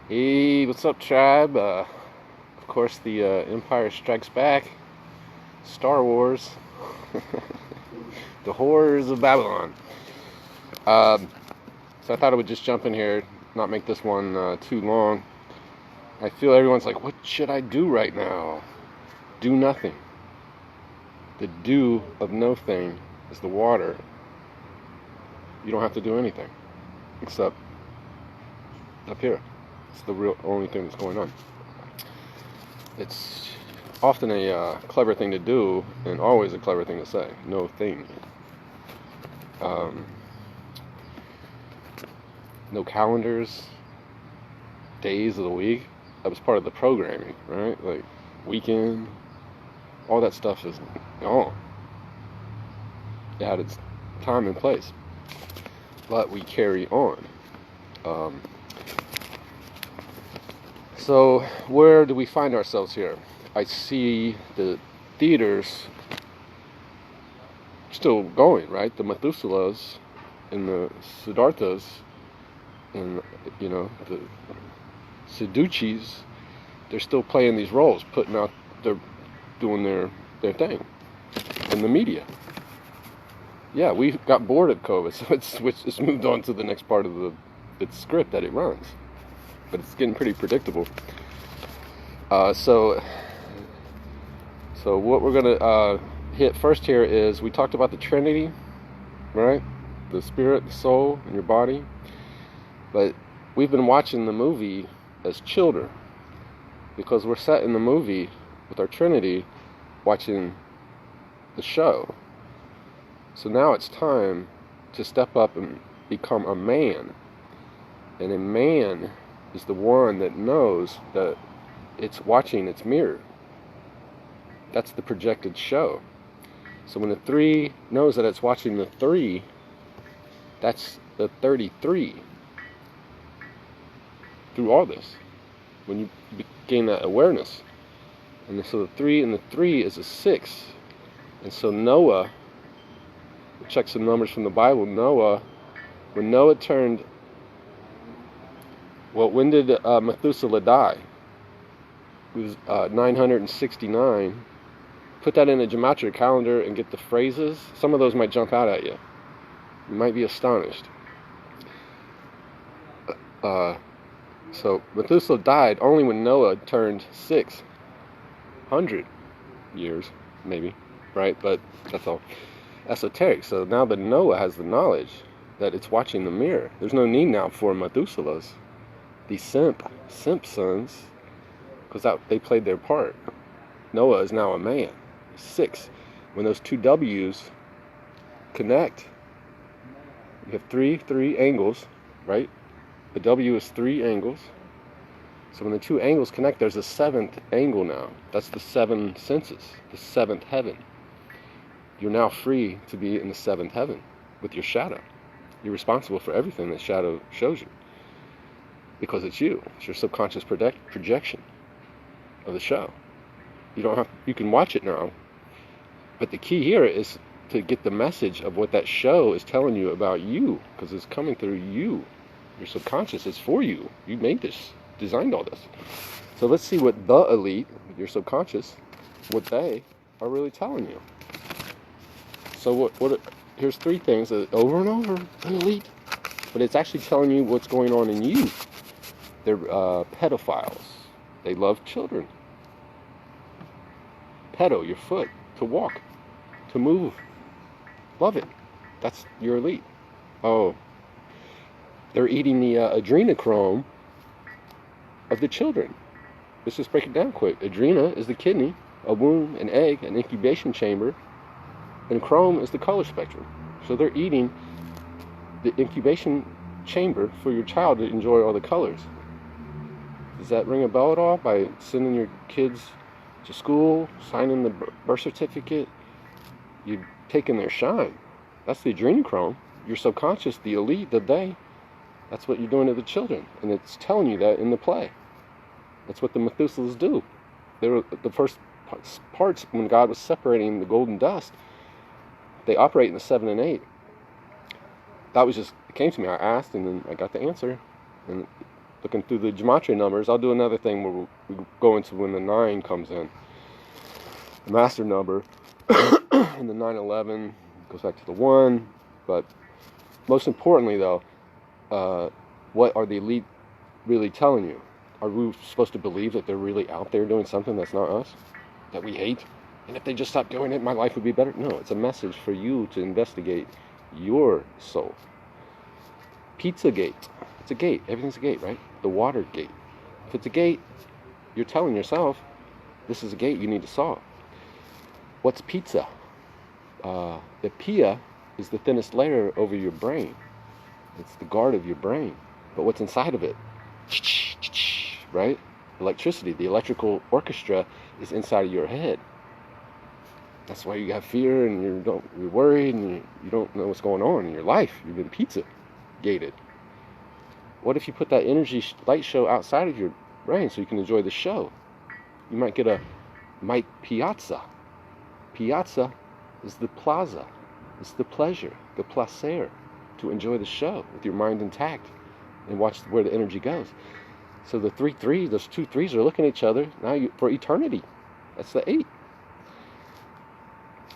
Hey, what's up, tribe? Of course, the Empire Strikes Back, Star Wars, the horrors of Babylon. Um, so I thought I would just jump in here, not make this one too long. I feel everyone's like, what should I do right now? Do nothing. The do of no thing is the water. You don't have to do anything except up here. It's the real only thing that's going on. It's often a clever thing to do, and always a clever thing to say. No thing. Um, no calendars, days of the week. That was part of the programming, right? Like weekend, all that stuff is gone. It had its time and place, but we carry on. Um, so where do we find ourselves here? I see the theaters still going, right? The Methuselahs and the Siddharthas and, the Siduchis, they're still playing these roles, doing their thing in the media. Yeah, we got bored of COVID, so it's moved on to the next part of its script that it runs. But it's getting pretty predictable. So what we're gonna hit first here is we talked about the Trinity, right? The spirit, the soul, and your body. But we've been watching the movie as children because we're set in the movie with our Trinity watching the show. So now it's time to step up and become a man. And a man is the one that knows that it's watching its mirror. That's the projected show. So when the 3 knows that it's watching the 3, that's the 33. Through all this, when you gain that awareness. And so the 3 and the 3 is a 6. And so Noah, check some numbers from the Bible, when Noah turned, when did Methuselah die? It was 969. Put that in a gematria calendar and get the phrases. Some of those might jump out at you. You might be astonished. So Methuselah died only when Noah turned 600 years, maybe, right? But that's all esoteric. So now that Noah has the knowledge that it's watching the mirror, there's no need now for Methuselahs, these simp sons, because they played their part. Noah is now a man. 6. When those 2 W's connect, you have three angles, right? The W is 3 angles. So when the 2 angles connect, there's a 7th angle now. That's the 7 senses, the 7th heaven. You're now free to be in the 7th heaven with your shadow. You're responsible for everything that shadow shows you. Because it's you. It's your subconscious projection of the show. You can watch it now. But the key here is to get the message of what that show is telling you about you. Because it's coming through you. Your subconscious is for you. You made this, designed all this. So let's see what the elite, your subconscious, what they are really telling you. So here's 3 things over and over, the elite. But it's actually telling you what's going on in you. They're pedophiles. They love children. Pedo, your foot, to walk, to move. Love it. That's your elite. Oh. They're eating the adrenochrome of the children. Let's just break it down quick. Adrena is the kidney, a womb, an egg, an incubation chamber, and chrome is the color spectrum. So they're eating the incubation chamber for your child to enjoy all the colors. Does that ring a bell at all? By sending your kids to school, signing the birth certificate, you're taking their shine. That's the adrenochrome. Your subconscious, the elite, the they. That's what you're doing to the children. And it's telling you that in the play. That's what the Methuselahs do. They were the first parts when God was separating the golden dust. They operate in the 7 and 8. That was just, it came to me. I asked and then I got the answer. And looking through the gematria numbers. I'll do another thing where we go into when the 9 comes in. The master number, and the 911 goes back to the 1. But most importantly, though, what are the elite really telling you? Are we supposed to believe that they're really out there doing something that's not us, that we hate? And if they just stopped doing it, my life would be better? No, it's a message for you to investigate your soul. Pizzagate. It's a gate. Everything's a gate, right? The water gate. If it's a gate, you're telling yourself, this is a gate you need to solve. What's pizza? The pia is the thinnest layer over your brain. It's the guard of your brain. But what's inside of it? Right? Electricity. The electrical orchestra is inside of your head. That's why you have fear and you're worried and you don't know what's going on in your life. You've been pizza gated. What if you put that energy light show outside of your brain so you can enjoy the show? You might get a piazza. Piazza is the plaza. It's the pleasure, the placer, to enjoy the show with your mind intact and watch where the energy goes. So the 3-3, those 2 3s are looking at each other now for eternity. That's the 8.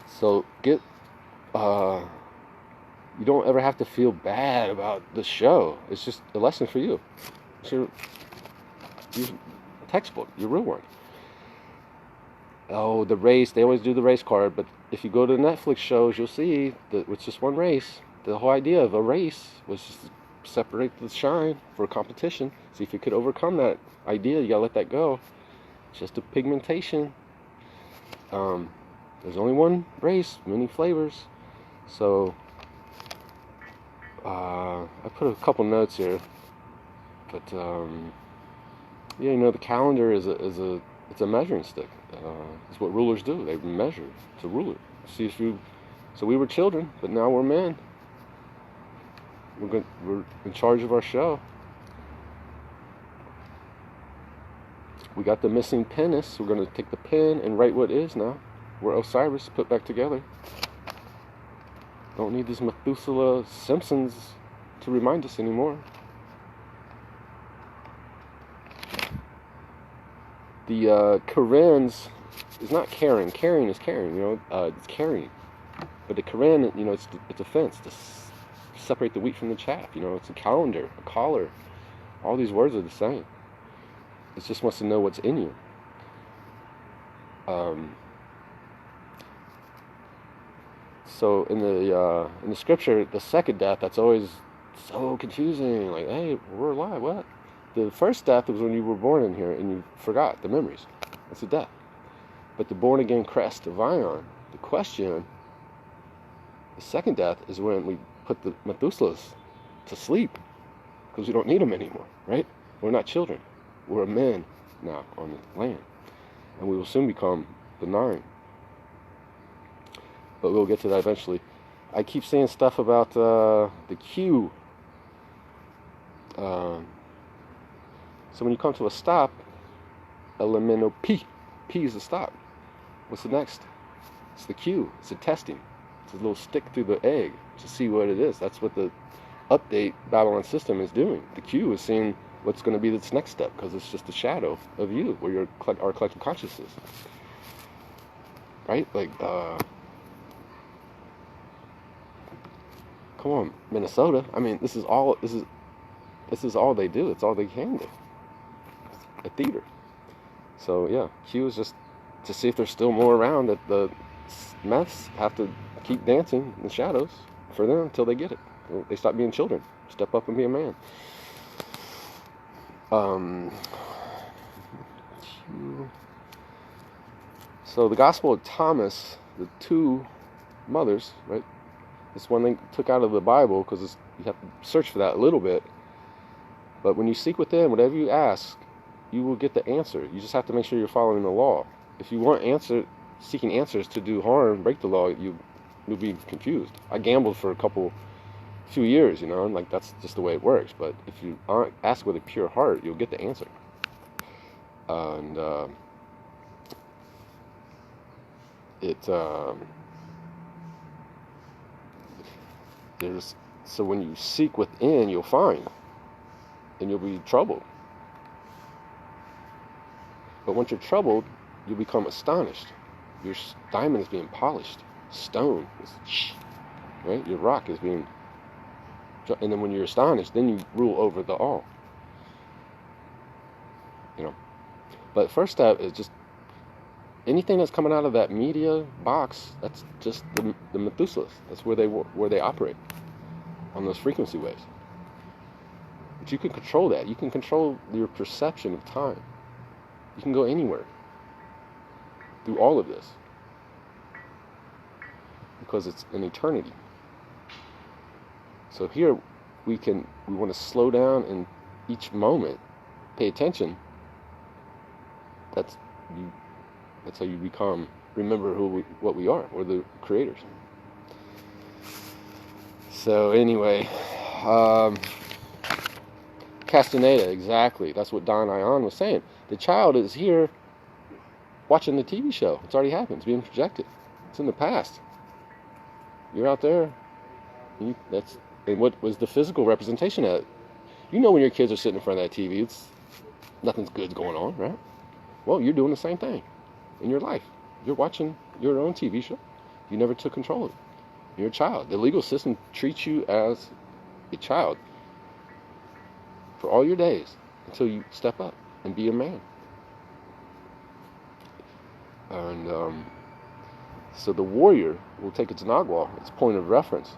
So you don't ever have to feel bad about the show. It's just a lesson for you. It's your textbook, your real one. Oh, the race, they always do the race card, but if you go to the Netflix shows, you'll see that it's just one race. The whole idea of a race was just to separate the shine for a competition. See if you could overcome that idea. You gotta let that go. It's just a pigmentation. There's only one race, many flavors. So I put a couple notes here, but yeah, the calendar is a measuring stick. It's what rulers do. They measure. It's a ruler. See if you. So we were children, but now we're men. We're in charge of our show. We got the missing penis. We're going to take the pen and write what is now. We're Osiris put back together. Don't need these Methuselah Simpsons to remind us anymore. The Karens is not caring. Caring is caring, it's caring. But the Karen, it's a fence to separate the wheat from the chaff. It's a calendar, a collar. All these words are the same. It just wants to know what's in you. So in the scripture, the second death, that's always so confusing. Like, hey, we're alive. What? The first death was when you were born in here and you forgot the memories. That's a death. But the born again crest of Ion, the question, the second death is when we put the Methuselahs to sleep because we don't need them anymore, right? We're not children. We're men now on the land. And we will soon become the 9. But we'll get to that eventually. I keep saying stuff about the Q. So when you come to a stop, elemento P. P is the stop. What's the next? It's the Q. It's the testing. It's a little stick through the egg to see what it is. That's what the update Babylon system is doing. The Q is seeing what's going to be this next step because it's just a shadow of you, where our collective consciousness is. Right? Like, come on, Minnesota. I mean, this is all they do. It's all they can do. A theater. So yeah, Q is just to see if there's still more around. That the meths have to keep dancing in the shadows for them until they get it. They stop being children. Step up and be a man. So the Gospel of Thomas, the 2 mothers, right? It's one they took out of the Bible because you have to search for that a little bit. But when you seek within, whatever you ask, you will get the answer. You just have to make sure you're following the law. If you want seeking answers to do harm, break the law, you'll be confused. I gambled for a few years, and like that's just the way it works. But if you ask with a pure heart, you'll get the answer. So when you seek within, you'll find, and you'll be troubled. But once you're troubled, you become astonished. Your diamond is being polished. Stone is, right? Your rock is being, and then when you're astonished, then you rule over the all. But first step is just anything that's coming out of that media box. That's just the Methuselahs. That's where they operate on those frequency waves. But you can control that. You can control your perception of time. You can go anywhere through all of this because it's an eternity. So here we want to slow down in each moment, pay attention. That's how you remember what we are. We're the creators. So anyway, Castaneda, exactly. That's what Don Ion was saying. The child is here watching the TV show. It's already happened. It's being projected. It's in the past. You're out there. And what was the physical representation of it? You know when your kids are sitting in front of that TV, nothing's good's going on, right? Well, you're doing the same thing in your life. You're watching your own TV show. You never took control of it. You're a child. The legal system treats you as a child for all your days until you step up and be a man. And so the warrior will take its nagwa, its point of reference,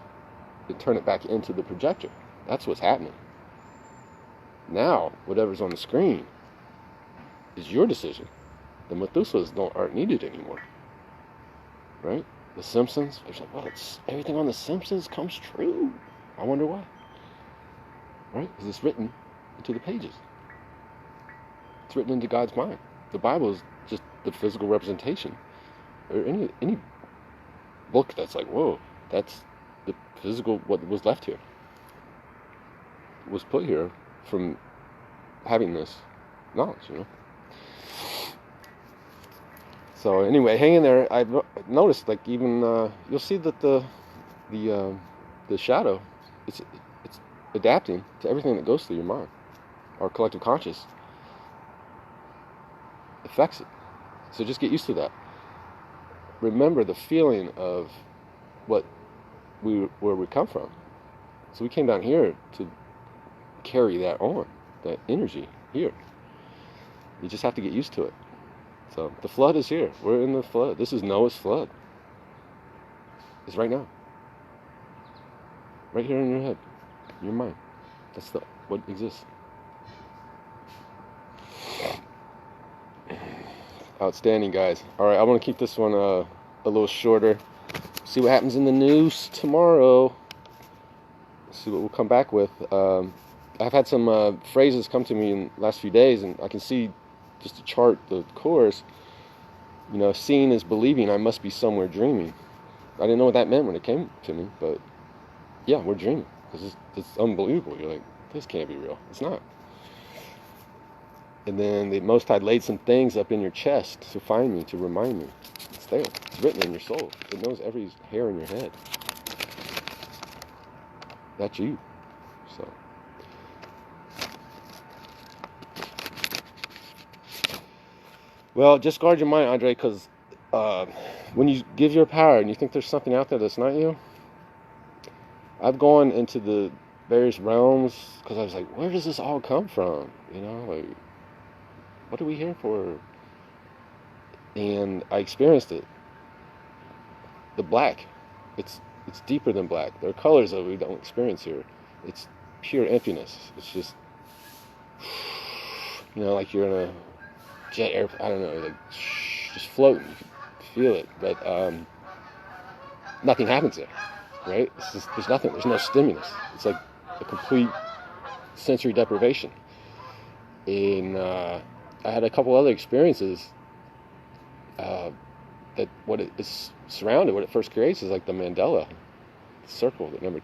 and turn it back into the projector. That's what's happening. Now, whatever's on the screen is your decision. The Methuselahs aren't needed anymore. Right? The Simpsons, it's like, well, everything on The Simpsons comes true. I wonder why. Right? Because it's written into the pages. It's written into God's mind. The Bible is just the physical representation. Or any book that's like, whoa, that's the physical, what was left here. Was put here from having this knowledge, So anyway, hang in there. I've noticed, like, even you'll see that the shadow, it's adapting to everything that goes through your mind. Our collective conscious affects it. So just get used to that. Remember the feeling of where we come from. So we came down here to carry that on, that energy here. You just have to get used to it. So the flood is here. We're in the flood. This is Noah's flood. It's right now. Right here in your head, your mind. That's what exists. Outstanding, guys. All right, I want to keep this one a little shorter. See what happens in the news tomorrow. See what we'll come back with. I've had some phrases come to me in the last few days, and I can see just to chart the course. Seeing is believing. I must be somewhere dreaming. I didn't know what that meant when it came to me, but yeah, we're dreaming. It's unbelievable. You're like, this can't be real. It's not. And then the Most High laid some things up in your chest to find me, to remind me. It's there. It's written in your soul. It knows every hair in your head. That's you. So. Well, just guard your mind, Andre, because when you give your power and you think there's something out there that's not you, I've gone into the various realms because I was like, where does this all come from? Like, what are we here for? And I experienced it. The black, it's deeper than black. There are colors that we don't experience here. It's pure emptiness. It's just, like you're in a jet air, I don't know, like just floating. You can feel it, but nothing happens there, right? There's nothing. There's no stimulus. It's like a complete sensory deprivation. And I had a couple other experiences that what it is surrounded, what it first creates is like the Mandela circle that never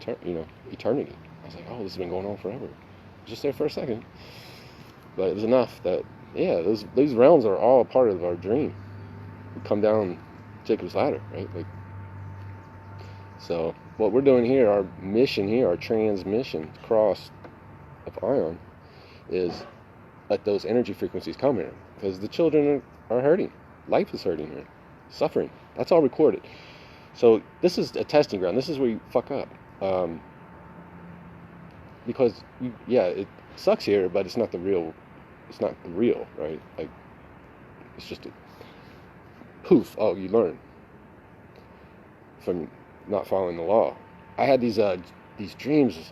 eternity. I was like, oh, this has been going on forever. I was just there for a second, but it was enough that. Yeah, those realms are all a part of our dream. We come down Jacob's ladder, right? So what we're doing here, our mission here, our transmission cross of Ion, is let those energy frequencies come here, because the children are hurting. Life is hurting here, suffering. That's all recorded. So this is a testing ground. This is where you fuck up, because it sucks here, but it's not the real. It's not the real, right? Like, it's just a poof. Oh, you learn from not following the law. I had these dreams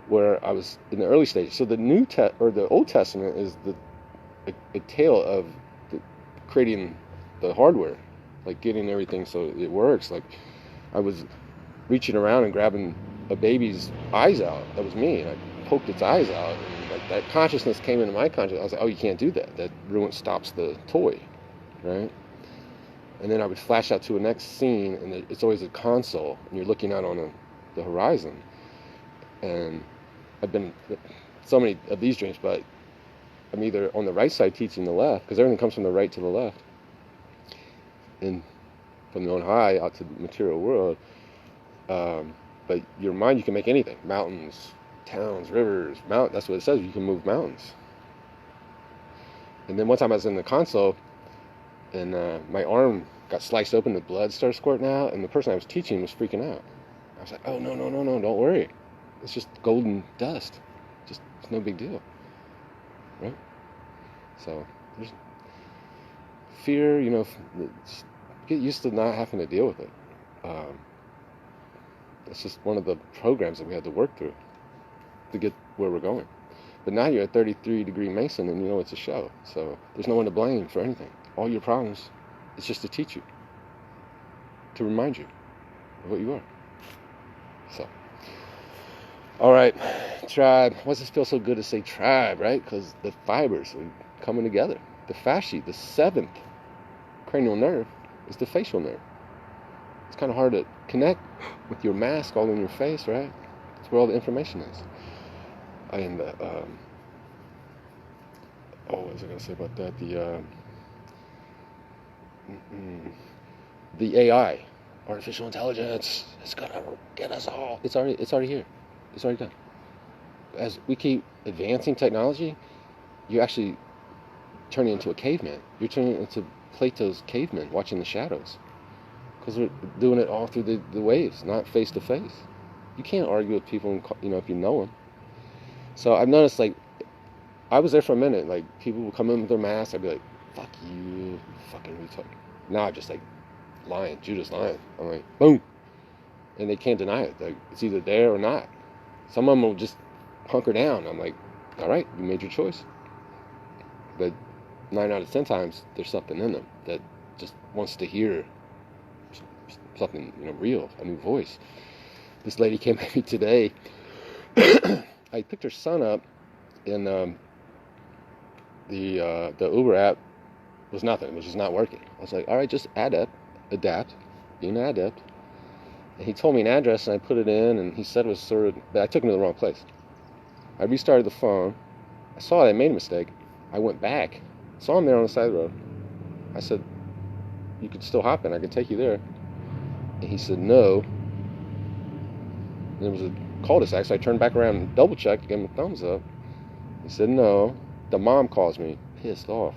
where I was in the early stages. So the the Old Testament is a tale of creating the hardware, like getting everything so it works. Like, I was reaching around and grabbing a baby's eyes out. That was me. And I poked its eyes out, and like that consciousness came into my consciousness. I was like, oh, you can't do that. That stops the toy, right? And then I would flash out to a next scene, and it's always a console, and you're looking out on the horizon. And I've been so many of these dreams, but I'm either on the right side teaching the left, because everything comes from the right to the left, and from the on high out to the material world. But your mind, you can make anything. Mountains, towns, rivers, that's what it says. You can move mountains. And then one time I was in the console, and my arm got sliced open, the blood started squirting out, and the person I was teaching was freaking out. I was like, oh, no, don't worry. It's just golden dust. It's no big deal. Right? So, there's fear, just get used to not having to deal with it. It's just one of the programs that we had to work through to get where we're going. But now you're a 33-degree Mason, and you know it's a show. So there's no one to blame for anything. All your problems, it's just to teach you, to remind you of what you are. So, all right, tribe. Why does it feel so good to say tribe, right? Because the fibers are coming together. The fascia, the 7th cranial nerve, is the facial nerve. It's kind of hard to connect with your mask all in your face, right? It's where all the information is. And what was I going to say about that? The AI, artificial intelligence, is gonna get us all. It's already here. It's already done. As we keep advancing technology, you actually turning into a caveman. You're turning into Plato's caveman, watching the shadows. Because we're doing it all through the waves, not face to face. You can't argue with people, if you know them. So I've noticed, like, I was there for a minute. Like, people would come in with their masks. I'd be like, fuck you, fucking retard. Now I'm just like, lying. Judah's lying. I'm like, boom. And they can't deny it. Like, it's either there or not. Some of them will just hunker down. I'm like, all right, you made your choice. But 9 out of 10 times, there's something in them that just wants to hear something, real, a new voice. This lady came at me today. I picked her son up, and the Uber app was nothing. It was just not working. I was like, all right, just adapt, be an adept. And he told me an address, and I put it in, and he said it was but I took him to the wrong place. I restarted the phone. I saw that I made a mistake. I went back, saw him there on the side of the road. I said, you could still hop in. I could take you there. And he said, no. And it was a cul-de-sac, so I turned back around and double-checked, gave him a thumbs up. He said, no. The mom calls me, pissed off,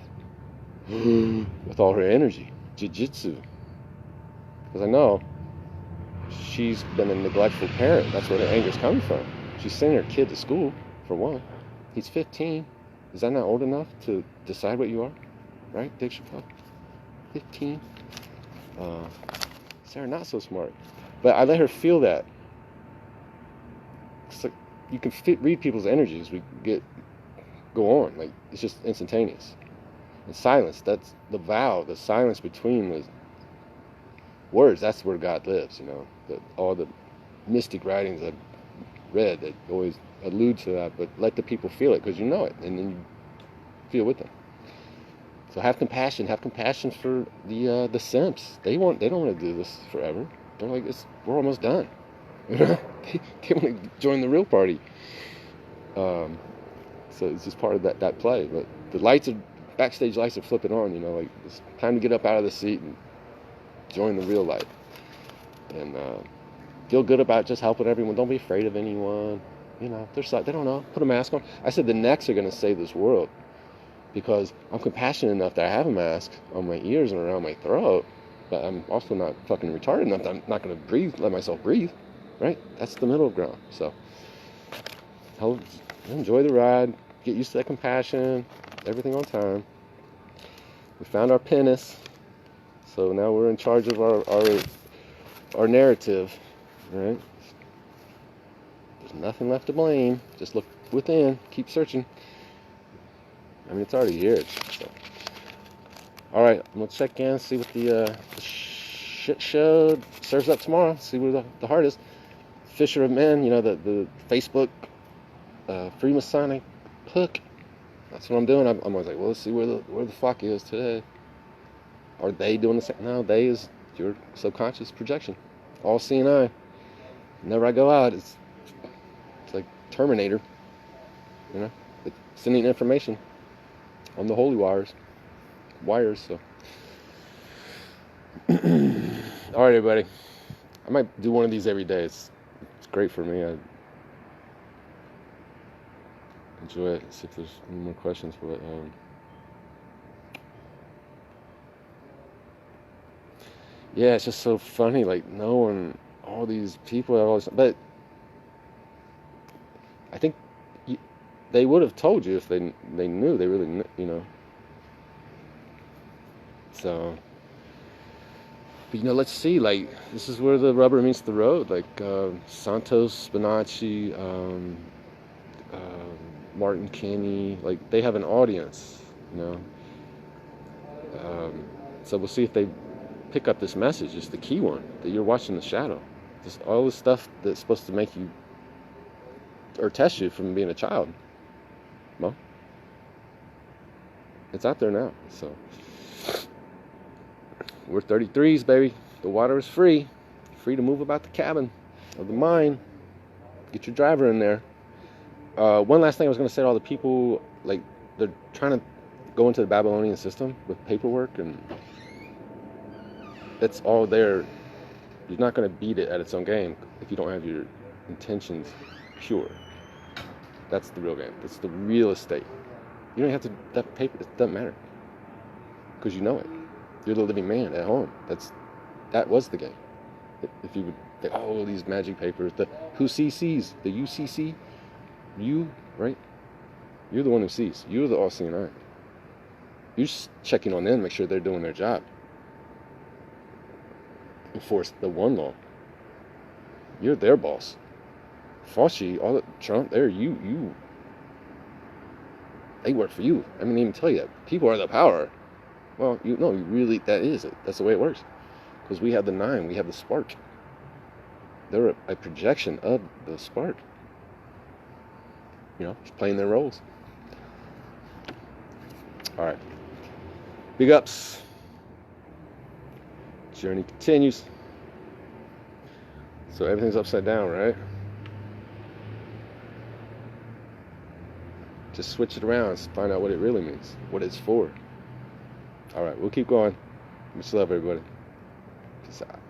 with all her energy, jiu-jitsu. Because I know she's been a neglectful parent. That's where the anger's coming from. She's sending her kid to school, for one. He's 15. Is that not old enough to decide what you are? Right, Dave Chappelle? 15. Sarah, not so smart. But I let her feel that. It's like you can read people's energies. We go on. Like, it's just instantaneous. And silence, that's the vow, the silence between the words. That's where God lives, all the mystic writings I've read that always allude to that, but let the people feel it, because you know it, and then you feel with them. So have compassion for the simps. They don't want to do this forever. They're like, we're almost done. they want to join the real party. So it's just part of that play. But the backstage lights are flipping on. Like, it's time to get up out of the seat and join the real life. And feel good about just helping everyone. Don't be afraid of anyone. There's like, they don't know. Put a mask on. I said the necks are going to save this world because I'm compassionate enough that I have a mask on my ears and around my throat, but I'm also not fucking retarded enough that I'm not going to breathe, let myself breathe, right? That's the middle ground. So, enjoy the ride. Get used to that compassion. Everything on time. We found our penis. So now we're in charge of our narrative, right? There's nothing left to blame. Just look within. Keep searching. I mean, it's already here. So. All right, I'm gonna check in, see what the shit show serves up tomorrow. See where the heart is. Fisher of Men, the Facebook Freemasonic hook. That's what I'm doing. I'm always like, well, let's see where the fuck is today. Are they doing the same? No, they is your subconscious projection. All seeing eye. Whenever I go out, it's like Terminator. It's sending information on the holy wires. So. All right, everybody. I might do one of these every day. It's great for me. I enjoy it. See if there's any more questions. But yeah, it's just so funny. Like knowing all these people, but I think they would have told you if they knew. They really knew, So, but let's see. Like this is where the rubber meets the road. Like Santos, Bonacci, Martin Kinney. Like they have an audience. So we'll see if they pick up this message. It's the key one that you're watching the shadow. Just all this stuff that's supposed to make you or test you from being a child. Well, it's out there now. So we're 33s, baby. The water is free to move about the cabin of the mind. Get your driver in there. One last thing I was going to say to all the people, like they're trying to go into the Babylonian system with paperwork, and it's all there. You're not going to beat it at its own game if you don't have your intentions pure. That's the real game. That's the real estate. You don't have to, that paper, it doesn't matter. Because you know it. You're the living man at home. That was the game. If you would think, oh, these magic papers, the who sees, the UCC, you, right? You're the one who sees. You're the all-seeing eye. You're just checking on them, make sure they're doing their job. Enforce the one law. You're their boss. Fauci, all that Trump, you. They work for you. I mean, even tell you that. People are the power. Well, really, that is it. That's the way it works. Because we have the 9, we have the spark. They're a projection of the spark. Just playing their roles. All right. Big ups. Journey continues. So everything's upside down, right? Just switch it around, find out what it really means, what it's for. All right, we'll keep going. Much love, everybody. Peace out.